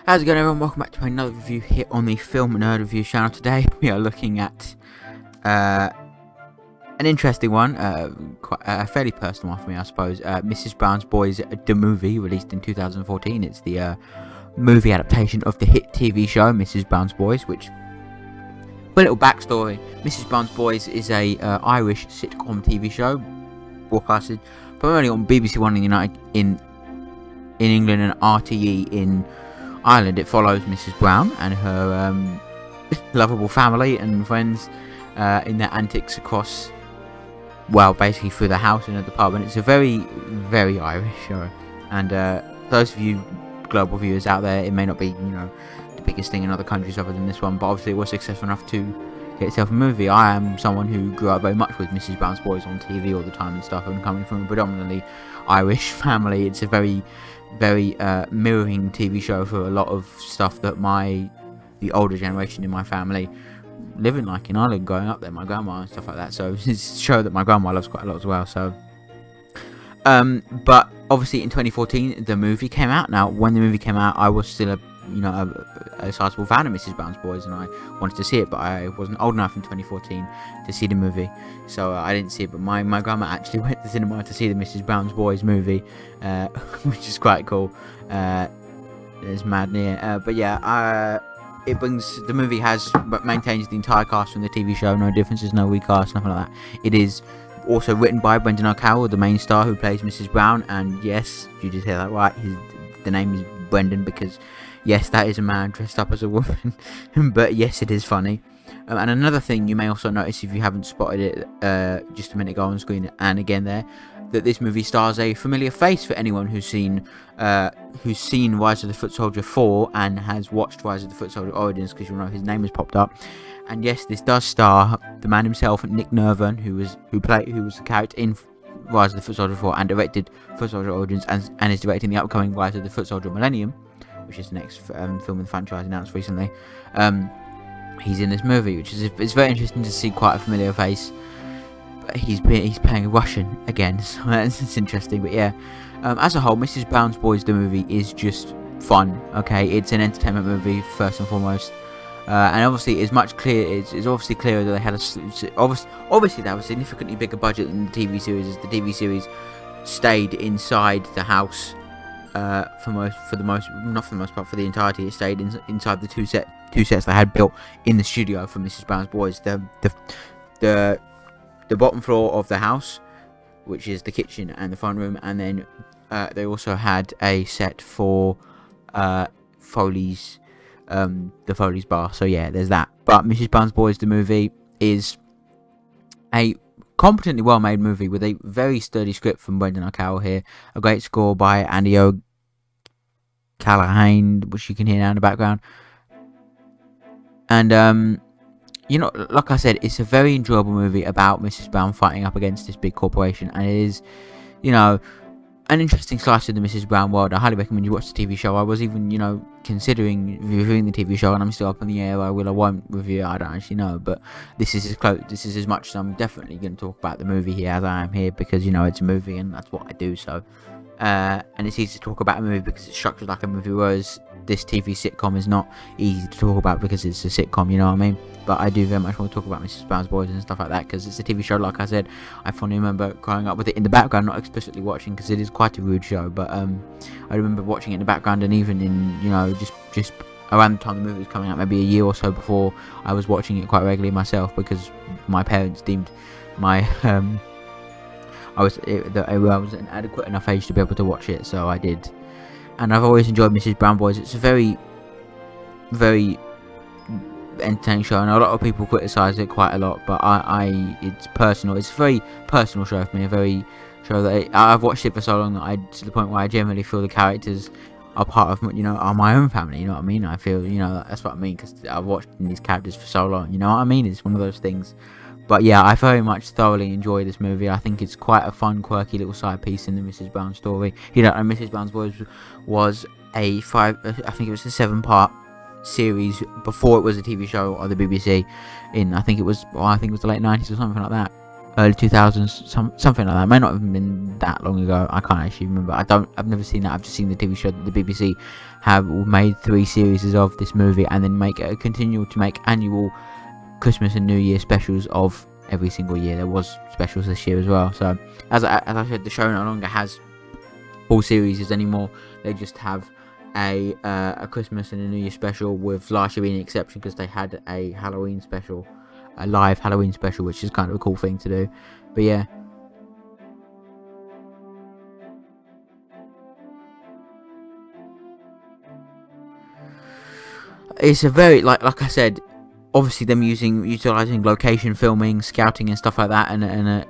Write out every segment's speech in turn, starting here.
How's it going, everyone? Welcome back to another review here on the Film Nerd Review channel. Today we are looking at an interesting one, quite a fairly personal one for me, I suppose. Mrs. Brown's Boys, the movie, released in 2014. It's the movie adaptation of the hit TV show Mrs. Brown's Boys, which, for a little backstory, Mrs. Brown's Boys is a Irish sitcom TV show broadcasted primarily on BBC One in England and RTE in Ireland. It follows Mrs. Brown and her lovable family and friends in their antics across, well, basically through the house and at the pub. And it's a very, very Irish show. And those of you global viewers out there, it may not be, the biggest thing in other countries other than this one, but obviously it was successful enough to get itself a movie. I am someone who grew up very much with Mrs. Brown's Boys on TV all the time and stuff, and coming from a predominantly Irish family, it's a very mirroring TV show for a lot of stuff that the older generation in my family living like in Ireland, growing up there, my grandma and stuff like that. So it's a show that my grandma loves quite a lot as well. So but obviously in 2014 the movie came out. Now when the movie came out, I was still a sizable fan of Mrs. Brown's Boys, and I wanted to see it, but I wasn't old enough in 2014 to see the movie, so I didn't see it. But my grandma actually went to the cinema to see the Mrs. Brown's Boys movie, which is quite cool. It's mad near, but yeah, the movie maintains the entire cast from the TV show, no differences, no recast, nothing like that. It is also written by Brendan O'Carroll, the main star who plays Mrs. Brown, and yes, you just hear that right, the name is Brendan because yes, that is a man dressed up as a woman. But yes, it is funny. And another thing you may also notice if you haven't spotted it just a minute ago on screen and again there, that this movie stars a familiar face for anyone who's seen Rise of the Foot Soldier 4 and has watched Rise of the Foot Soldier Origins, because you'll know his name has popped up. And yes, this does star the man himself, Nick Nervin, who was the character in Rise of the Foot Soldier 4 and directed Foot Soldier Origins, and is directing the upcoming Rise of the Foot Soldier Millennium, which is the next film in the franchise announced recently. He's in this movie, which is it's very interesting to see quite a familiar face. But he's playing a Russian again, so it's interesting. But yeah, as a whole, Mrs. Brown's Boys, the movie, is just fun. Okay, it's an entertainment movie first and foremost, and obviously it's obviously clear that they had obviously they have a significantly bigger budget than the TV series, as the TV series stayed inside the house. For the entirety, it stayed inside the two sets they had built in the studio for Mrs. Brown's Boys. The bottom floor of the house, which is the kitchen and the front room, and then they also had a set for Foley's, the Foley's bar. So yeah, there's that. But Mrs. Brown's Boys, the movie, is a competently well-made movie with a very sturdy script from Brendan O'Carroll here, a great score by Andy O'Callaghan, which you can hear now in the background, and like I said, it's a very enjoyable movie about Mrs. Brown fighting up against this big corporation, and it is, an interesting slice of the Mrs. Brown world. I highly recommend you watch the TV show. I was even, considering reviewing the TV show, and I'm still up in the air. I won't review it. I don't actually know, but this is as much as I'm definitely going to talk about the movie here as I am here, because it's a movie and that's what I do. So, and it's easy to talk about a movie because it's structured like a movie, whereas this TV sitcom is not easy to talk about because it's a sitcom. You know what I mean? But I do very much want to talk about Mrs. Brown's Boys and stuff like that, because it's a TV show. Like I said, I fondly remember growing up with it in the background, not explicitly watching, because it is quite a rude show. But I remember watching it in the background, and even in just around the time the movie was coming out, maybe a year or so before, I was watching it quite regularly myself, because my parents deemed I was an adequate enough age to be able to watch it, so I did. And I've always enjoyed Mrs. Brown Boys. It's a very, very entertaining show, and a lot of people criticise it quite a lot, but it's personal. It's a very personal show for me, a very show that I've watched it for so long that to the point where I generally feel the characters are part of are my own family. You know what I mean? I feel that's what I mean, because I've watched these characters for so long. You know what I mean? It's one of those things. But yeah, I very much thoroughly enjoy this movie. I think it's quite a fun, quirky little side piece in the Mrs. Brown story. And Mrs. Brown's Boys was I think it was a 7-part series before it was a TV show on the BBC. I think it was the late 90s or something like that. early 2000s, something like that. It may not have been that long ago. I can't actually remember. I've never seen that. I've just seen the TV show that the BBC have made 3 series of this movie, and then continue to make annual Christmas and New Year specials of every single year. There was specials this year as well. So as I said, the show no longer has full series anymore. They just have a Christmas and a New Year special, with last year being an exception because they had a Halloween special, a live Halloween special, which is kind of a cool thing to do. But yeah, it's a very, like I said, obviously them utilizing location filming, scouting and stuff like that, and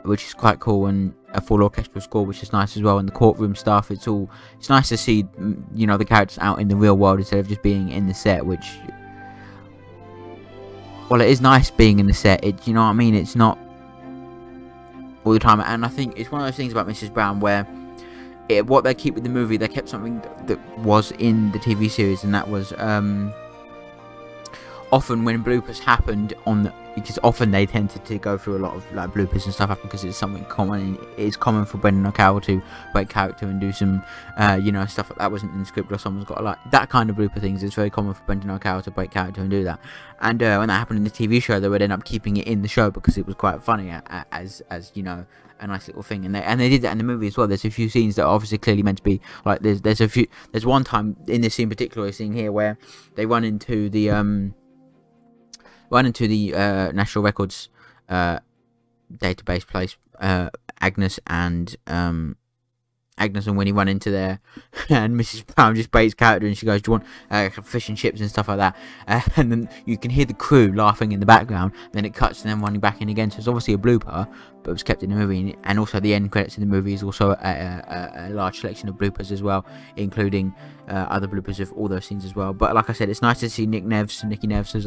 which is quite cool, and a full orchestral score, which is nice as well, and the courtroom stuff. It's nice to see, the characters out in the real world instead of just being in the set, which, well, it is nice being in the set. You know what I mean? It's not all the time, and I think it's one of those things about Mrs. Brown where what they keep with the movie, they kept something that was in the TV series, and that was often when bloopers happened because often they tended to go through a lot of like bloopers and stuff happen because it's something common. It's common for Brendan O'Carroll to break character and do some stuff that wasn't in the script, or someone's got like that kind of blooper things. It's very common for Brendan O'Carroll to break character and do that. And when that happened in the TV show, they would end up keeping it in the show because it was quite funny as a nice little thing. And they did that in the movie as well. There's a few scenes that are obviously clearly meant to be like there's one time in this scene particular scene here where they run into the National Records database place, Agnes and Winnie run into there, and Mrs. Brown just breaks character and she goes, "Do you want fish and chips and stuff like that?" And then you can hear the crew laughing in the background. Then it cuts to them running back in again. So it's obviously a blooper, but it was kept in the movie. And also the end credits in the movie is also a large selection of bloopers as well, including other bloopers of all those scenes as well. But like I said, it's nice to see Nicky Neves, as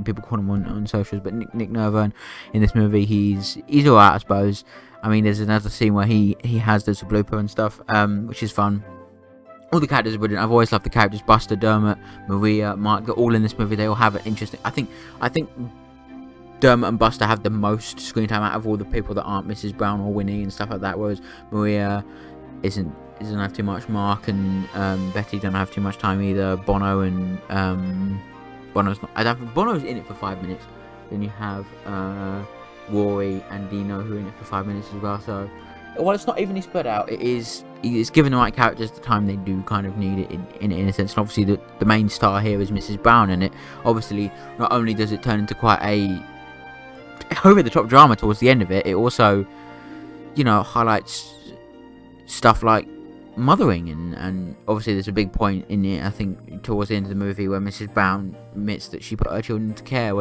people call him on socials, but Nick Nervern in this movie, he's alright, I suppose. I mean, there's another scene where there's a blooper and stuff, which is fun. All the characters are brilliant. I've always loved the characters. Buster, Dermot, Maria, Mark, they're all in this movie. They all have an interesting... I think Dermot and Buster have the most screen time out of all the people that aren't Mrs. Brown or Winnie and stuff like that, whereas Maria doesn't have too much. Mark and Betty don't have too much time either. Bono's not... Bono's in it for 5 minutes. Then you have... Rory and Dino who are in it for 5 minutes as well. So while it's not evenly spread out, it's given the right characters the time they do kind of need it in a sense. And obviously the main star here is Mrs. Brown, and it obviously not only does it turn into quite a over the top drama towards the end of it, it also highlights stuff like mothering, and obviously there's a big point in it, I think, towards the end of the movie where Mrs. Brown admits that she put her children into care,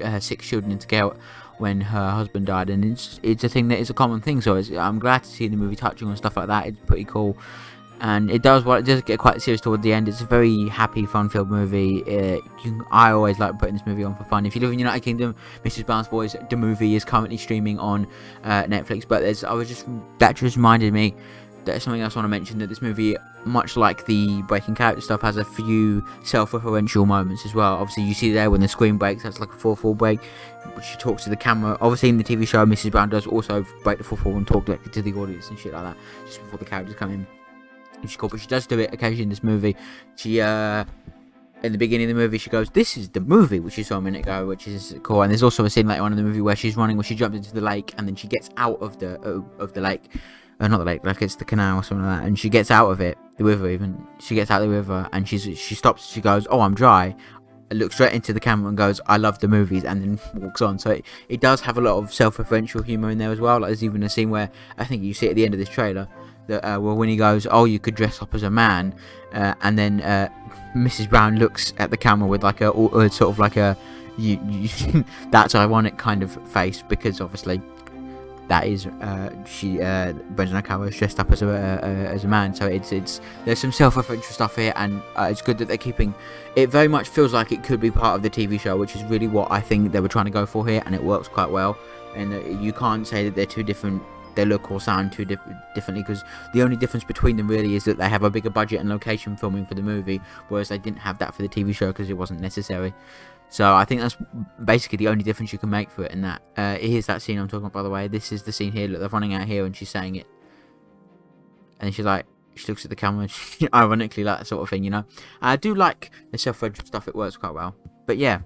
her 6 children into care when her husband died, and it's a thing that is a common thing. So I'm glad to see the movie touching on stuff like that. It's pretty cool, and it does get quite serious toward the end. It's a very happy, fun-filled movie. I always like putting this movie on for fun. If you live in the United Kingdom, Mrs. Brown's Boys, the movie is currently streaming on Netflix. But that just reminded me that something else I want to mention, that this movie, much like the breaking character stuff, has a few self-referential moments as well. Obviously, you see there when the screen breaks, that's like a 4-4 break, which she talks to the camera. Obviously, in the TV show, Mrs. Brown does also break the 4-4 and talk directly to the audience and shit like that, just before the characters come in. Which is cool, but she does do it occasionally in this movie. She, in the beginning of the movie, she goes, "This is the movie," which you saw a minute ago, which is cool. And there's also a scene later on in the movie where she's running, where she jumps into the lake, and then she gets out of the lake. Not the lake, like it's the canal or something like that, and she gets out of it, the river even. She gets out of the river, and she stops. She goes, "Oh, I'm dry." Looks straight into the camera and goes, "I love the movies," and then walks on. So it does have a lot of self-referential humour in there as well. Like there's even a scene where I think you see at the end of this trailer that where Winnie goes, "Oh, you could dress up as a man," and then Mrs. Brown looks at the camera with like a sort of like a that's ironic kind of face, because obviously that is Brendan O'Carroll is dressed up as a man. So it's there's some self-referential stuff here, and it's good that they're keeping it. Very much feels like it could be part of the TV show, which is really what I think they were trying to go for here, and it works quite well. And you can't say that they're too different, they look or sound too differently, because the only difference between them really is that they have a bigger budget and location filming for the movie, whereas they didn't have that for the TV show because it wasn't necessary. So I think that's basically the only difference you can make for it. In that, here's that scene I'm talking about. By the way, this is the scene here. Look, they're running out here, and she's saying it, and she's like, she looks at the camera, and she, ironically, like that sort of thing, you know. I do like the self-referential stuff; it works quite well. But yeah,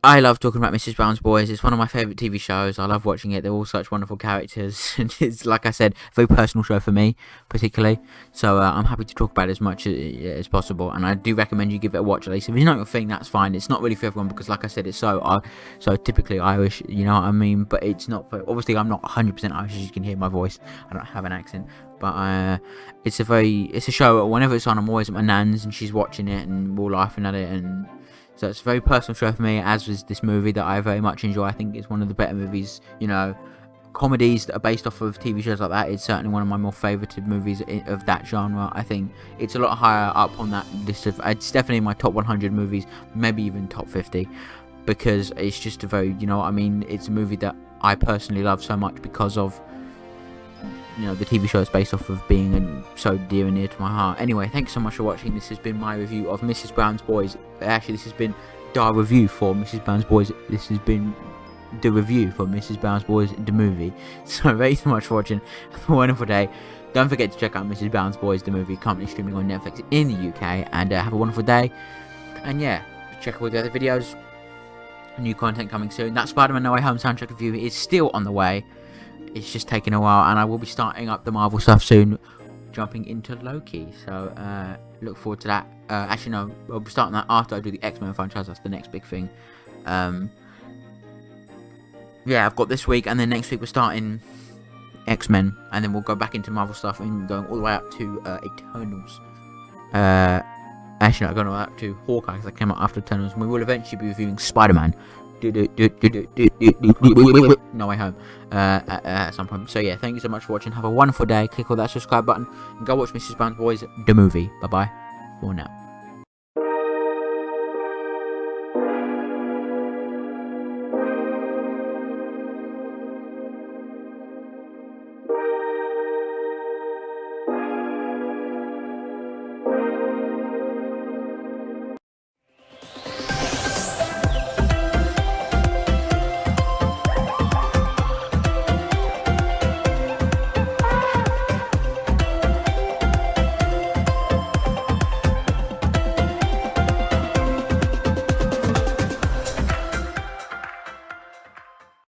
I love talking about Mrs. Brown's Boys. It's one of my favourite TV shows. I love watching it. They're all such wonderful characters. And it's, like I said, a very personal show for me, particularly. So I'm happy to talk about it as much as possible. And I do recommend you give it a watch, at least. If it's not your thing, that's fine. It's not really for everyone because, like I said, it's so typically Irish, you know what I mean? But it's not for... Obviously, I'm not 100% Irish, as you can hear my voice. I don't have an accent. But it's a show, whenever it's on, I'm always at my nan's and she's watching it and we're all laughing at it. And so it's a very personal show for me, as was this movie that I very much enjoy. I think it's one of the better movies, you know, comedies that are based off of TV shows like that. It's certainly one of my more favoured movies of that genre. I think it's a lot higher up on that list of... It's definitely in my top 100 movies, maybe even top 50, because it's just a very, you know what I mean, it's a movie that I personally love so much because of, you know, the TV show is based off of being so dear and near to my heart. Anyway, thanks so much for watching. This has been my review of Mrs. Brown's Boys. Actually, this has been the review for Mrs. Brown's Boys. This has been the review for Mrs. Brown's Boys, the movie. So thanks so much for watching. Have a wonderful day. Don't forget to check out Mrs. Brown's Boys, the movie, currently streaming on Netflix in the UK. And have a wonderful day. And yeah, check out all the other videos. New content coming soon. That Spider-Man No Way Home soundtrack review is still on the way. It's just taking a while, and I will be starting up the Marvel stuff soon, jumping into Loki. So look forward to that. Actually, no, I'll be starting that after I do the X-Men franchise. That's the next big thing. Yeah, I've got this week, and then next week we're starting X-Men, and then we'll go back into Marvel stuff and going all the way up to Eternals. Actually, no, going all the way up to Hawkeye, because I came out after Eternals, and we will eventually be reviewing Spider-Man No Way Home at some point. So yeah, thank you so much for watching. Have a wonderful day. Click on that subscribe button and go watch Mrs. Brown's Boys, the movie. Bye bye for now.